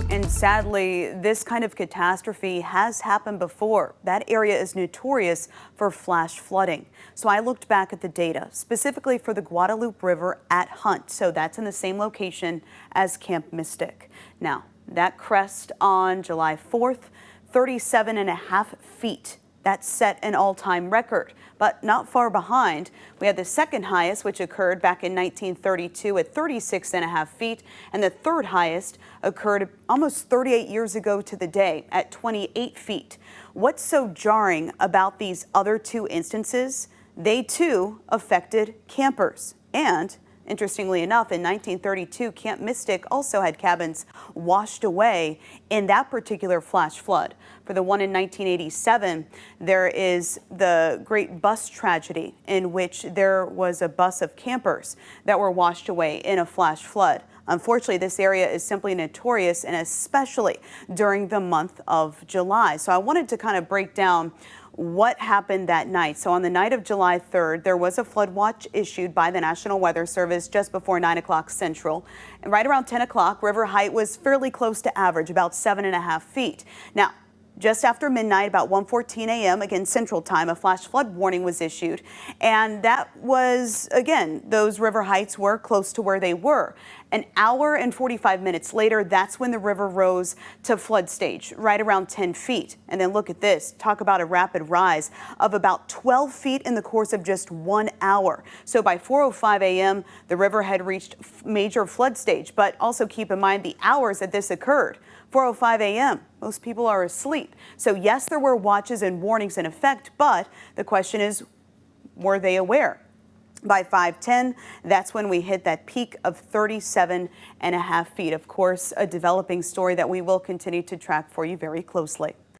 And sadly, this kind of catastrophe has happened before. That area is notorious for flash flooding. So I looked back at the data, specifically for the Guadalupe River at Hunt. So that's in the same location as Camp Mystic. Now, that crest on July 4th, 37.5 feet. That set an all-time record, but not far behind, we had the second highest, which occurred back in 1932 at 36.5 feet, and the third highest occurred almost 38 years ago to the day at 28 feet. What's so jarring about these other two instances? They too affected campers. And interestingly enough, in 1932, Camp Mystic also had cabins washed away in that particular flash flood. For the one in 1987, there is the great bus tragedy in which there was a bus of campers that were washed away in a flash flood. Unfortunately, this area is simply notorious, and especially during the month of July. So I wanted to kind of break down what happened that night. So on the night of July 3rd, there was a flood watch issued by the National Weather Service just before 9 o'clock Central. And right around 10 o'clock, river height was fairly close to average, about 7.5 feet. Now, just after midnight, about 1:14 a.m., again Central Time, a flash flood warning was issued. And that was, again, those river heights were close to where they were. An hour and 45 minutes later, that's when the river rose to flood stage, right around 10 feet. And then look at this, talk about a rapid rise of about 12 feet in the course of just 1 hour. So by 4:05 a.m., the river had reached major flood stage. But also keep in mind the hours that this occurred. 4:05 a.m. Most people are asleep. So yes, there were watches and warnings in effect, but the question is, were they aware? By 5:10, that's when we hit that peak of 37.5 feet. Of course, a developing story that we will continue to track for you very closely.